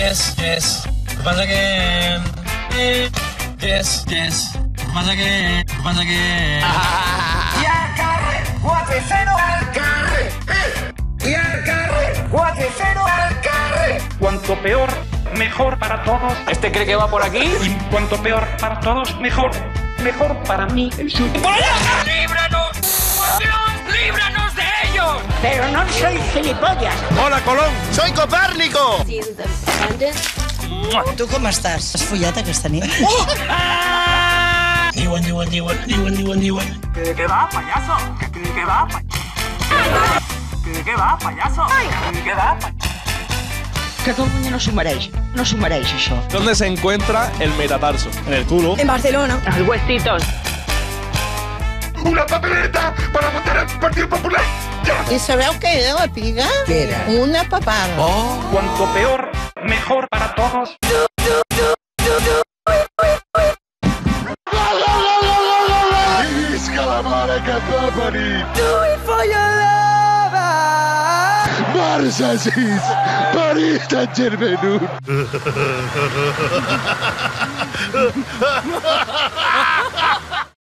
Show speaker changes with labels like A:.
A: yes. Lo que pasa que... yes. Lo que pasa que...
B: I al carrer, 4-0 al carrer. I al carrer, 4-0 al carrer.
C: Cuanto peor, mejor para todos.
D: ¿Este cree que va por aquí?
C: Y cuanto peor para todos, mejor. Mejor para mí.
B: ¡Por allá! ¡Líbranos! ¡Por Dios! ¡Líbranos de ellos! Pero no soy gilipollas.
E: Hola, Colón, soy Copèrnico.
F: Tu com estàs? Has follat aquesta nit?
A: Diuen.
C: ¿Qué va, payaso? ¿Qué va, payaso? ¿Qué va,
F: Catalunya no s'ho mereix. No s'ho mereix, això.
E: ¿Dónde se encuentra el metatarso? En el culo.
G: En Barcelona.
F: Els huesitos.
B: Una papeleta para votar al Partido Popular.
G: I sabeu què era la piga?
F: Què era?
G: Una papada.
C: Cuanto peor, mejor para todos.
B: Visca la mare que et va parir. Barça 6, Paris Saint-Germain 1.